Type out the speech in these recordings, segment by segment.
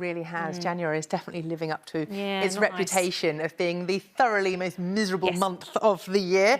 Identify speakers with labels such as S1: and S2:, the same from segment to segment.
S1: Really has. January is definitely living up to its reputation of being the thoroughly most miserable month of the year.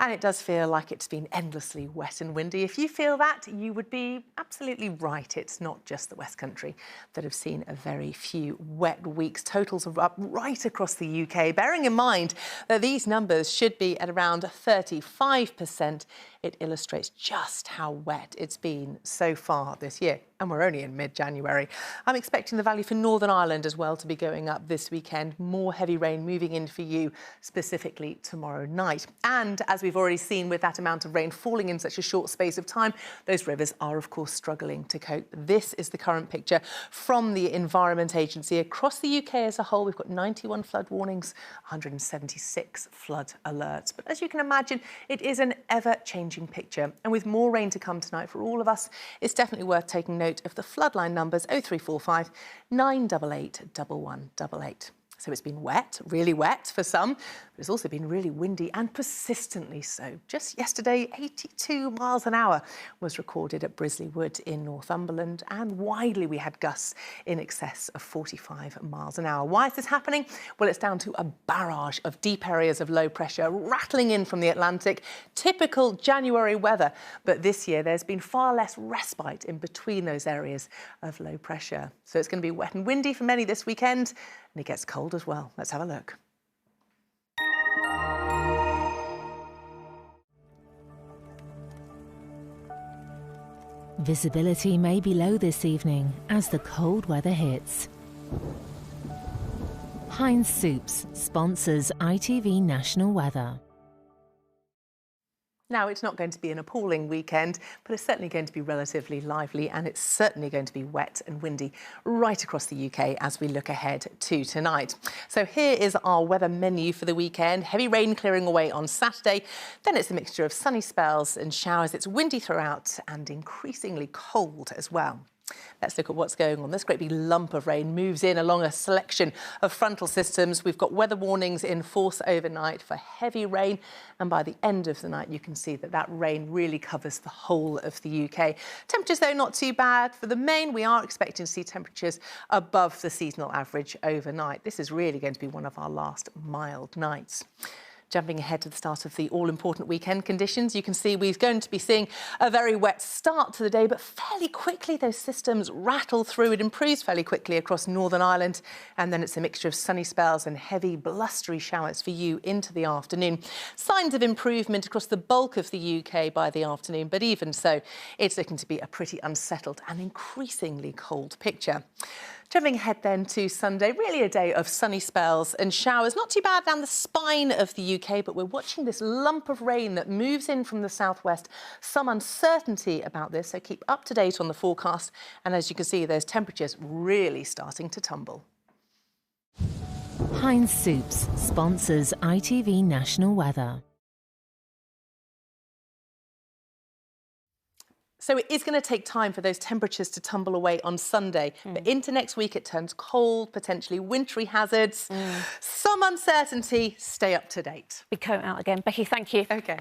S1: And it does feel like it's been endlessly wet and windy. If you feel that, you would be absolutely right. It's not just the West Country that have seen a very few wet weeks. Totals are up right across the UK, bearing in mind that these numbers should be at around 35%. It illustrates just how wet it's been so far this year. And we're only in mid-January. I'm expecting the value for Northern Ireland as well to be going up this weekend. More heavy rain moving in for you, specifically tomorrow night. And as we've already seen with that amount of rain falling in such a short space of time, those rivers are, of course, struggling to cope. This is the current picture from the Environment Agency. Across the UK as a whole, we've got 91 flood warnings, 176 flood alerts. But as you can imagine, it is an ever-changing picture. And with more rain to come tonight for all of us, it's definitely worth taking note of the floodline numbers 0345 988 1188. So it's been wet, really wet for some, but it's also been really windy and persistently so. Just yesterday, 82 miles an hour was recorded at Brisley Wood in Northumberland, and widely we had gusts in excess of 45 miles an hour. Why is this happening? Well, it's down to a barrage of deep areas of low pressure rattling in from the Atlantic. Typical January weather, but this year there's been far less respite in between those areas of low pressure. So it's going to be wet and windy for many this weekend. And it gets cold as well. Let's have a look.
S2: Visibility may be low this evening as the cold weather hits. Heinz Soups sponsors ITV National Weather.
S1: Now, it's not going to be an appalling weekend, but it's certainly going to be relatively lively, and it's certainly going to be wet and windy right across the UK as we look ahead to tonight. So here is our weather menu for the weekend. Heavy rain clearing away on Saturday. Then it's a mixture of sunny spells and showers. It's windy throughout and increasingly cold as well. Let's look at what's going on. This great big lump of rain moves in along a selection of frontal systems. We've got weather warnings in force overnight for heavy rain. And by the end of the night, you can see that that rain really covers the whole of the UK. Temperatures, though, not too bad. For the main, we are expecting to see temperatures above the seasonal average overnight. This is really going to be one of our last mild nights. Jumping ahead to the start of the all-important weekend conditions, you can see we're going to be seeing a very wet start to the day, but fairly quickly those systems rattle through. It improves fairly quickly across Northern Ireland, and then it's a mixture of sunny spells and heavy blustery showers for you into the afternoon. Signs of improvement across the bulk of the UK by the afternoon, but even so, it's looking to be a pretty unsettled and increasingly cold picture. Travelling ahead then to Sunday, really a day of sunny spells and showers. Not too bad down the spine of the UK, but we're watching this lump of rain that moves in from the southwest. Some uncertainty about this, so keep up to date on the forecast. And as you can see, those temperatures really starting to tumble.
S2: Heinz Soups sponsors ITV National Weather.
S1: So it is going to take time for those temperatures to tumble away on Sunday. But into next week, it turns cold, potentially wintry hazards. Some uncertainty. Stay up to date.
S3: Big coat out again. Becky, thank you.
S1: OK.